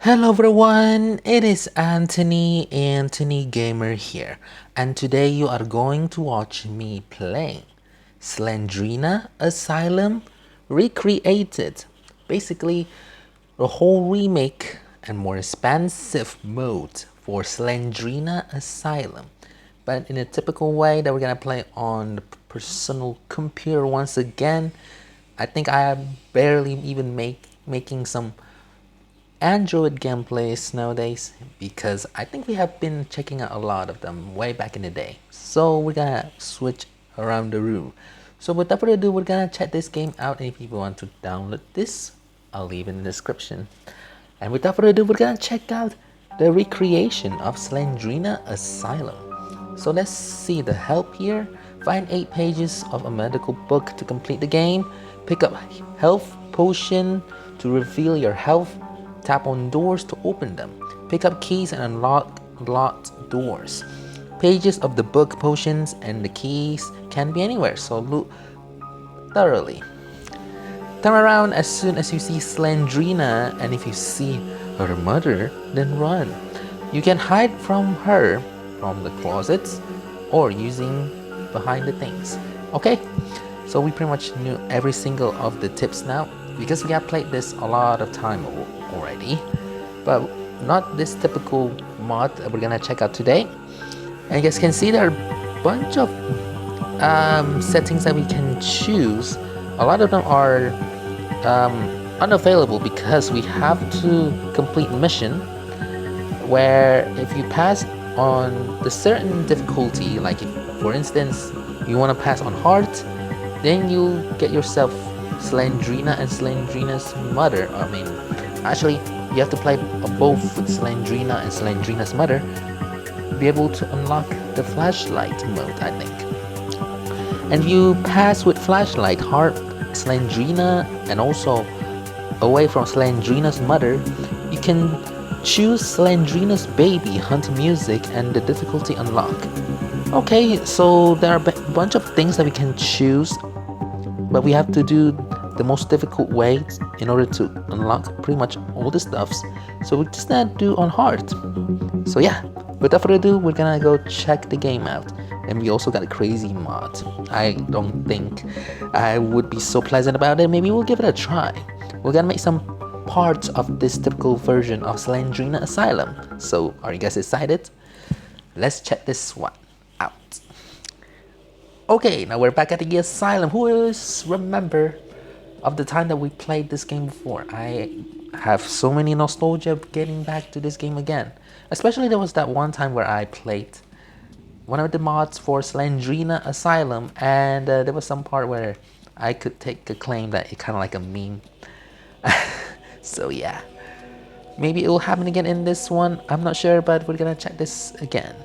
Hello everyone, it is Anthony Gamer here, and today you are going to watch me play Slendrina Asylum recreated. Basically, a whole remake and more expansive mode for Slendrina Asylum, but in a typical way that we're gonna play on the personal computer once again. I think I am barely even making some Android gameplays nowadays because I think we have been checking out a lot of them way back in the day. So we're gonna switch around the room. So without further ado, we're gonna check this game out, and if you want to download this, I'll leave in the description. And without further ado, we're gonna check out the recreation of Slendrina Asylum. So let's see the help here. Find 8 pages of a medical book to complete the game. Pick up health potion to reveal your health. Tap on doors to open them. Pick up keys and unlock locked doors. Pages of the book potions and the keys can be anywhere, so look thoroughly. Turn around as soon as you see Slendrina, and if you see her mother, then run. You can hide from her from the closets or using behind the things. Okay, so we pretty much knew every single of the tips now because we have played this a lot of time already, but not this typical mod that we're gonna check out today. And you guys can see there are a bunch of settings that we can choose. A lot of them are unavailable because we have to complete mission where if you pass on the certain difficulty, like if, for instance, you want to pass on hard, then you get yourself Slendrina and Slendrina's mother. Actually, you have to play both with Slendrina and Slendrina's mother to be able to unlock the flashlight mode, I think. And if you pass with flashlight, hard Slendrina, and also away from Slendrina's mother, you can choose Slendrina's baby, hunt music, and the difficulty unlock. Okay, so there are a bunch of things that we can choose, but we have to do the most difficult way in order to unlock pretty much all the stuffs. So we're just gonna do on hard. So yeah, without further ado, we're gonna go check the game out. And we also got a crazy mod. I don't think I would be so pleasant about it. Maybe we'll give it a try. We're gonna make some parts of this typical version of Slendrina Asylum. So are you guys excited? Let's check this one out. Okay, now we're back at the asylum. Who is remember of the time that we played this game before? I have so many nostalgia of getting back to this game again. Especially there was that one time where I played one of the mods for Slendrina Asylum, and there was some part where I could take a claim that it kind of like a meme. So yeah, maybe it will happen again in this one. I'm not sure, but we're gonna check this again.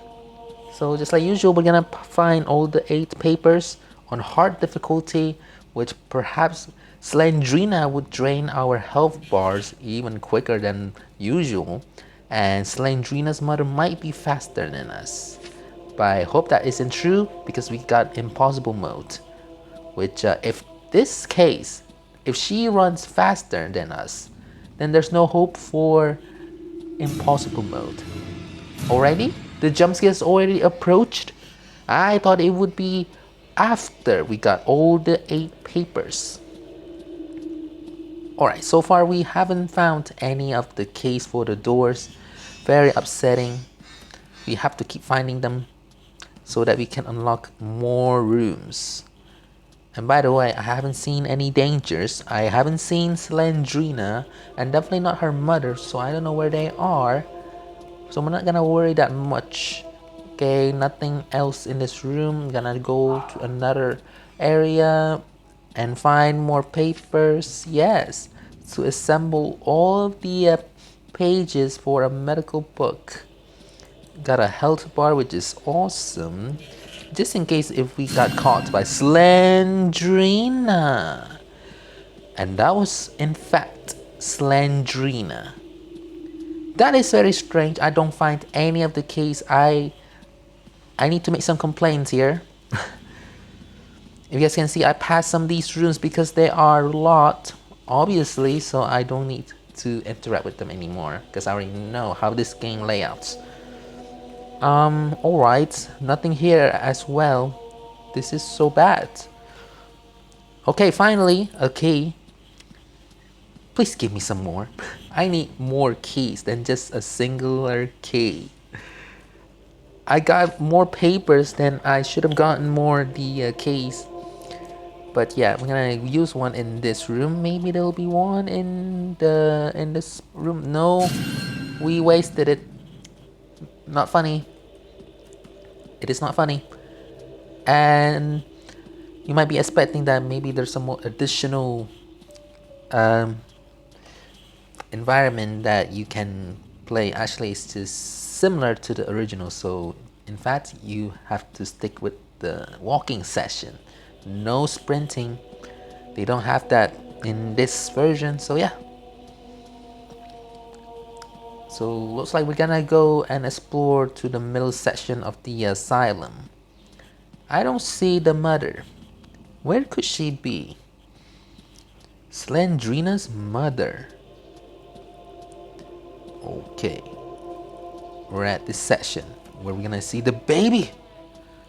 So just like usual, we're gonna find all the 8 papers on hard difficulty, which perhaps Slendrina would drain our health bars even quicker than usual, and Slendrina's mother might be faster than us. But I hope that isn't true because we got impossible mode, which if this case, if she runs faster than us, then there's no hope for impossible mode. Already? The jump scares already approached? I thought it would be after we got all the 8 papers. Alright, so far we haven't found any of the keys for the doors. Very upsetting. We have to keep finding them so that we can unlock more rooms. And by the way, I haven't seen any dangers. I haven't seen Slendrina, and definitely not her mother, so I don't know where they are. So we're not gonna worry that much. Okay, nothing else in this room. I'm gonna go to another area and find more papers. Yes, to assemble all of the pages for a medical book. Got a health bar, which is awesome, just in case if we got caught by Slendrina. And that was in fact Slendrina. That is very strange. I don't find any of the keys. I need to make some complaints here. If you guys can see, I passed some of these rooms because they are locked, obviously, so I don't need to interact with them anymore because I already know how this game layouts. Alright, nothing here as well. This is so bad. Okay, finally, a key. Please give me some more. I need more keys than just a singular key. I got more papers than I should have gotten more the keys. But yeah, we're gonna use one in this room. Maybe there'll be one in this room. No, we wasted it. Not funny. It is not funny. And you might be expecting that maybe there's some more additional environment that you can play. Actually, it's just similar to the original. So in fact, you have to stick with the walking session. No sprinting. They don't have that in this version. So yeah. So looks like we're gonna go and explore to the middle section of the asylum. I don't see the mother. Where could she be? Slendrina's mother. Okay. We're at this section where we're gonna see the baby.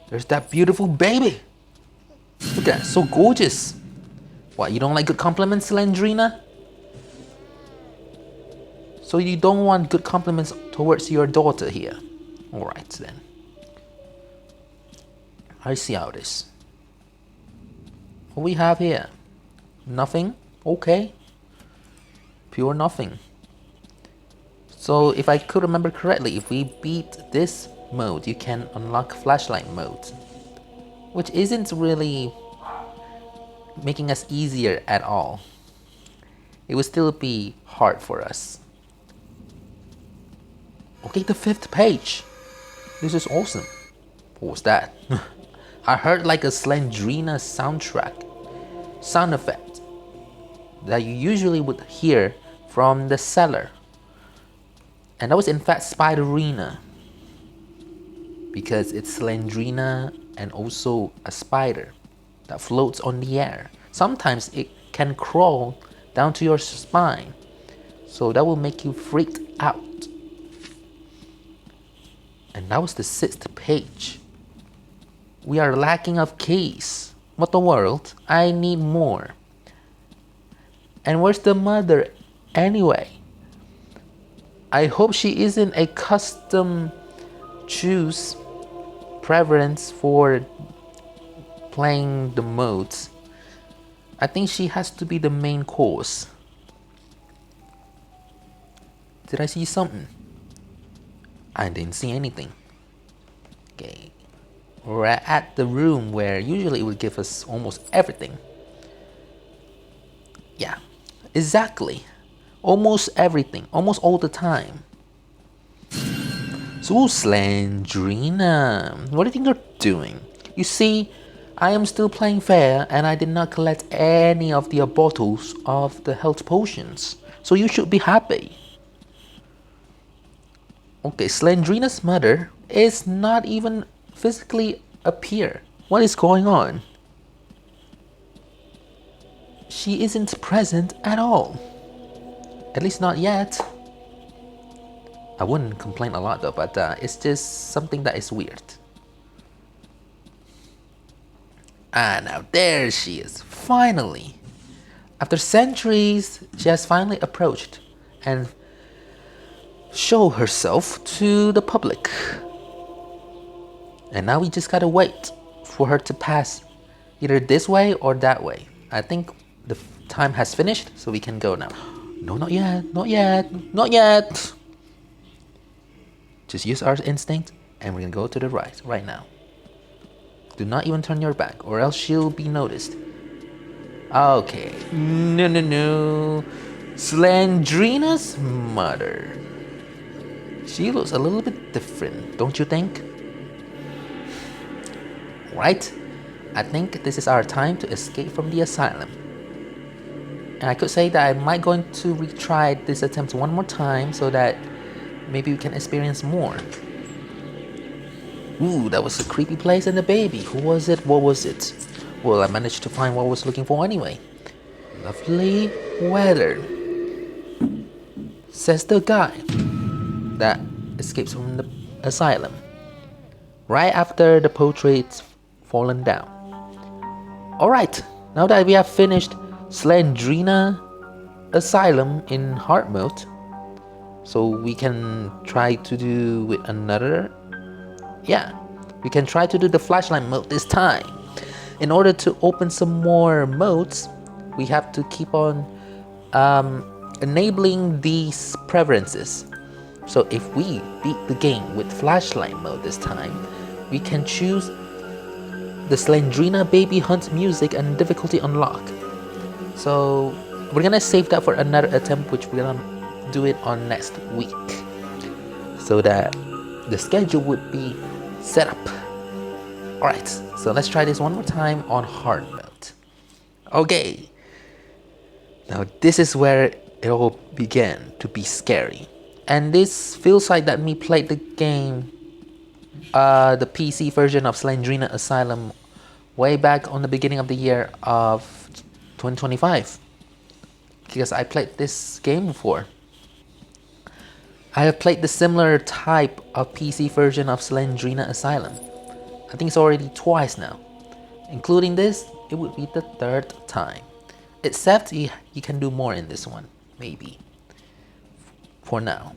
There's that beautiful baby. Look at that, so gorgeous. What, you don't like good compliments, Slendrina? So you don't want good compliments towards your daughter here. Alright then. I see how it is. What we have here? Nothing? Okay. Pure nothing. So if I could remember correctly, if we beat this mode, you can unlock flashlight mode. Which isn't really making us easier at all. It would still be hard for us. Okay, the 5th page. This is awesome. What was that? I heard like a Slendrina sound effect that you usually would hear from the cellar. And that was in fact Spiderina, because it's Slendrina and also a spider that floats on the air. Sometimes it can crawl down to your spine, so that will make you freaked out. And that was the 6th page. We are lacking of keys. What the world? I need more. And where's the mother anyway? I hope she isn't a custom choose preference for playing the modes. I think she has to be the main course. Did I see something? I didn't see anything. Okay. We're at the room where usually it would give us almost everything. Yeah, exactly. Almost everything, almost all the time. So Slendrina, what do you think you're doing? You see, I am still playing fair and I did not collect any of the bottles of the health potions. So you should be happy. Okay, Slendrina's mother is not even physically appear. What is going on? She isn't present at all. At least not yet. I wouldn't complain a lot though, but it's just something that is weird. Ah, now there she is, finally. After centuries, she has finally approached and show herself to the public. And now we just gotta wait for her to pass either this way or that way. I think the time has finished, so we can go now. No, not yet, not yet, not yet. Just use our instinct and we're gonna go to the right now. Do not even turn your back or else she'll be noticed. Okay, no. Slendrina's mother. She looks a little bit different, don't you think? Right? I think this is our time to escape from the asylum. And I could say that I might going to retry this attempt one more time so that maybe we can experience more. Ooh, that was a creepy place and the baby. Who was it? What was it? Well, I managed to find what I was looking for anyway. Lovely weather. says the guy that escapes from the asylum right after the portrait's fallen down. Alright, now that we have finished Slendrina Asylum in hard mode, so we can try to do with another. Yeah, we can try to do the flashlight mode this time. In order to open some more modes, we have to keep on enabling these preferences. So if we beat the game with flashlight mode this time, we can choose the Slendrina baby hunt music and difficulty unlock. So we're gonna save that for another attempt, which we're gonna do it on next week, so that the schedule would be set up. Alright, so let's try this one more time on hard mode. Okay, now this is where it all began to be scary. And this feels like that me played the game, the PC version of Slendrina Asylum way back on the beginning of the year of 2025. Because I played this game before. I have played the similar type of PC version of Slendrina Asylum. I think it's already twice now. Including this, it would be the third time. Except you can do more in this one, maybe. For now.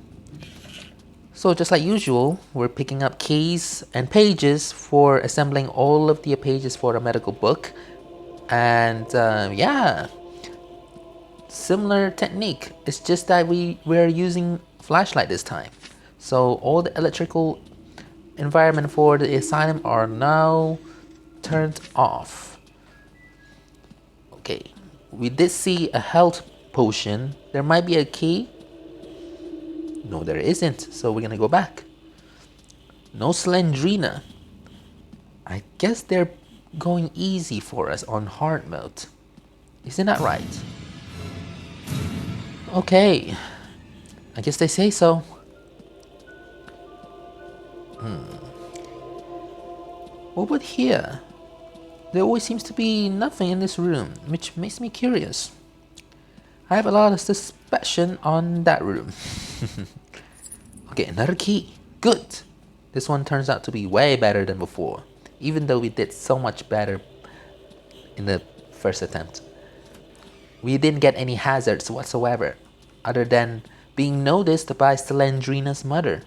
So just like usual, we're picking up keys and pages for assembling all of the pages for a medical book. And yeah, similar technique. It's just that we're using flashlight this time. So all the electrical environment for the asylum are now turned off. Okay, we did see a health potion. There might be a key. No, there isn't, so we're gonna go back. No Slendrina. I guess they're going easy for us on hard mode. Isn't that right? Okay, I guess they say so. What would here? There always seems to be nothing in this room, which makes me curious. I have a lot of suspicion on that room. Okay, another key. Good. This one turns out to be way better than before, even though we did so much better in the first attempt. We didn't get any hazards whatsoever, other than being noticed by Slendrina's mother.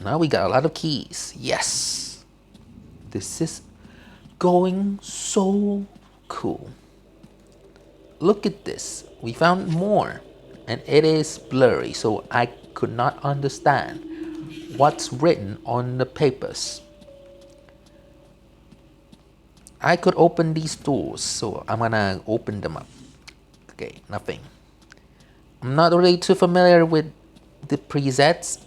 Now we got a lot of keys. Yes. This is going so cool. Look at this. We found more. And it is blurry, so I could not understand what's written on the papers. I could open these doors, so I'm gonna open them up. Okay, nothing. I'm not really too familiar with the presets,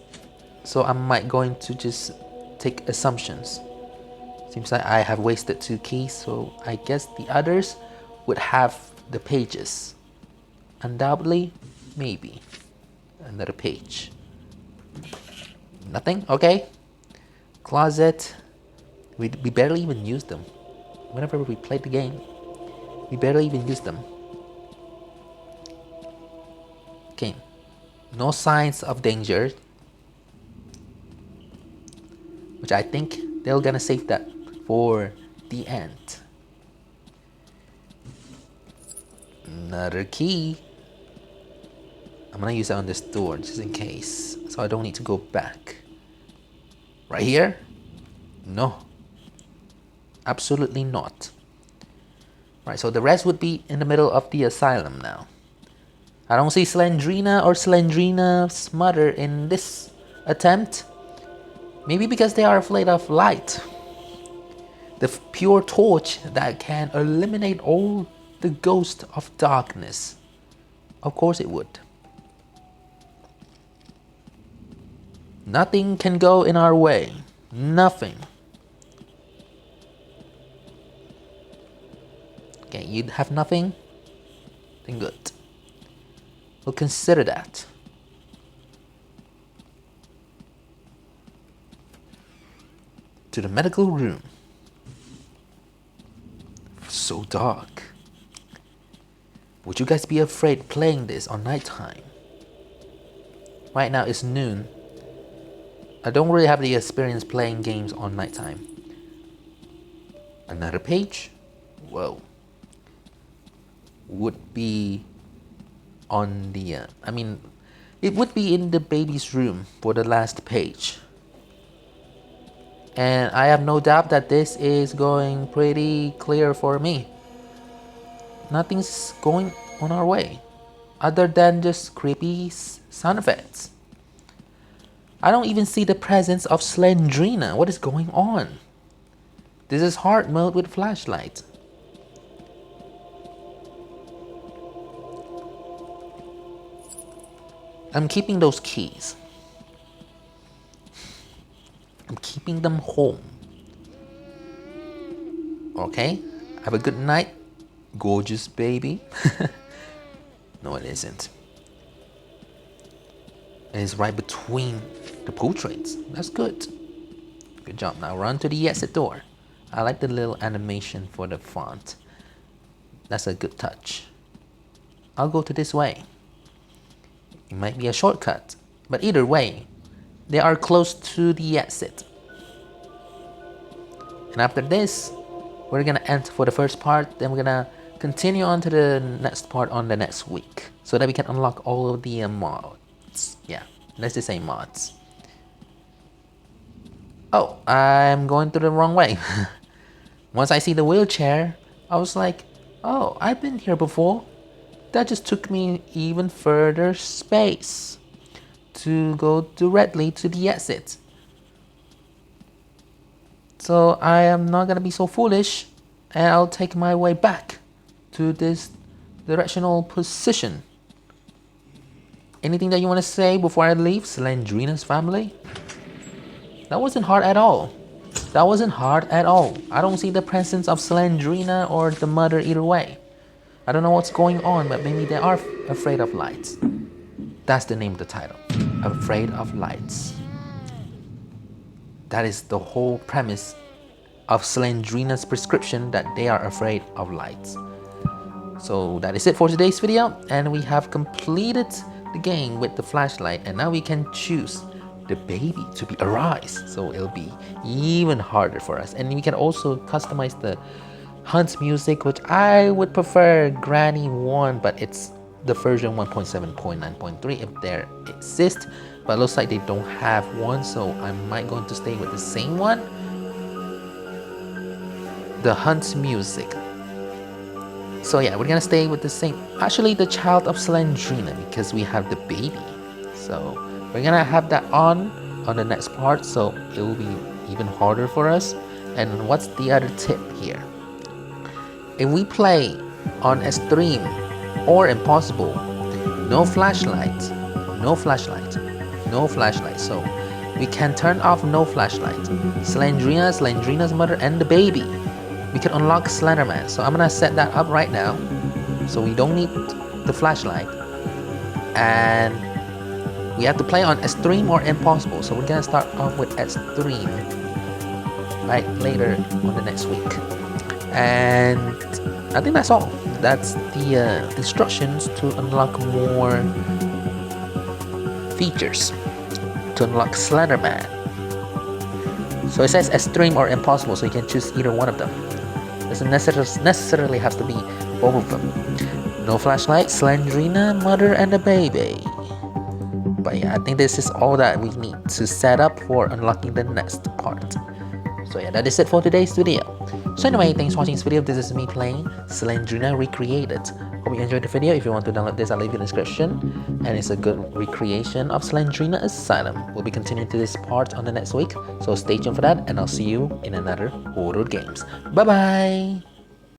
so I might going to just take assumptions. Seems like I have wasted 2 keys, so I guess the others would have the pages. Undoubtedly, maybe. Another page. Nothing? Okay. Closet. We barely even use them. Whenever we play the game, we barely even use them. Okay. No signs of danger. Which I think they're gonna save that for the end. Another key. I'm gonna use that on this door just in case, so I don't need to go back. Right here? No. Absolutely not. Right, so the rest would be in the middle of the asylum now. I don't see Slendrina or Slendrina's mother in this attempt. Maybe because they are afraid of light. The pure torch that can eliminate all the ghost of darkness. Of course it would. Nothing can go in our way. Nothing. Okay, you have nothing? Then good. We'll consider that. To the medical room. So dark. Would you guys be afraid playing this on nighttime? Right now it's noon. I don't really have the experience playing games on nighttime. Another page? Whoa. Would be on the, it would be in the baby's room for the last page. And I have no doubt that this is going pretty clear for me. Nothing's going on our way, other than just creepy sound effects. I don't even see the presence of Slendrina. What is going on? This is hard mode with flashlight. I'm keeping those keys. I'm keeping them home. Okay? Have a good night, gorgeous baby. No, it isn't. It is right between the portraits. That's good. Good job. Now run to the exit door. I like the little animation for the font. That's a good touch. I'll go to this way. It might be a shortcut, but either way, they are close to the exit. And after this, we're gonna end for the first part, then we're gonna continue on to the next part on the next week, so that we can unlock all of the mods. Yeah, let's just say mods. Oh, I'm going through the wrong way. Once I see the wheelchair, I was like, oh, I've been here before. That just took me even further space to go directly to the exit. So I am not gonna be so foolish, and I'll take my way back to this directional position. Anything that you want to say before I leave, Slendrina's family? That wasn't hard at all. That wasn't hard at all. I don't see the presence of Slendrina or the mother either way. I don't know what's going on, but maybe they are afraid of lights. That's the name of the title. Afraid of lights. That is the whole premise of Slendrina's prescription, that they are afraid of lights. So that is it for today's video, and we have completed the game with the flashlight, and now we can choose the baby to be arise, so it'll be even harder for us. And we can also customize the hunt music, which I would prefer Granny 1, but it's the version 1.7.9.3 if there exists, but it looks like they don't have one, so I might going to stay with the same one, the hunt music. So yeah, we're gonna stay with the same, actually the child of Slendrina, because we have the baby. So we're gonna have that on the next part, so it will be even harder for us. And what's the other tip here? If we play on extreme or impossible, no flashlight, no flashlight, no flashlight. So we can turn off no flashlight. Slendrina's mother, and the baby. We can unlock Slenderman. So I'm gonna set that up right now, so we don't need the flashlight. And we have to play on extreme or impossible. So we're gonna start off with extreme right later on the next week. And I think that's all. That's the instructions to unlock more features, to unlock Slenderman. So it says extreme or impossible, so you can choose either one of them. Doesn't necessarily have to be both of them. No flashlight, Slendrina, mother, and the baby. But yeah, I think this is all that we need to set up for unlocking the next part. So yeah, that is it for today's video. So anyway, thanks for watching this video. This is me playing Slendrina Recreated. Hope you enjoyed the video. If you want to download this, I'll leave it in the description. And it's a good recreation of Slendrina Asylum. We'll be continuing to this part on the next week, so stay tuned for that, and I'll see you in another horror games. Bye bye!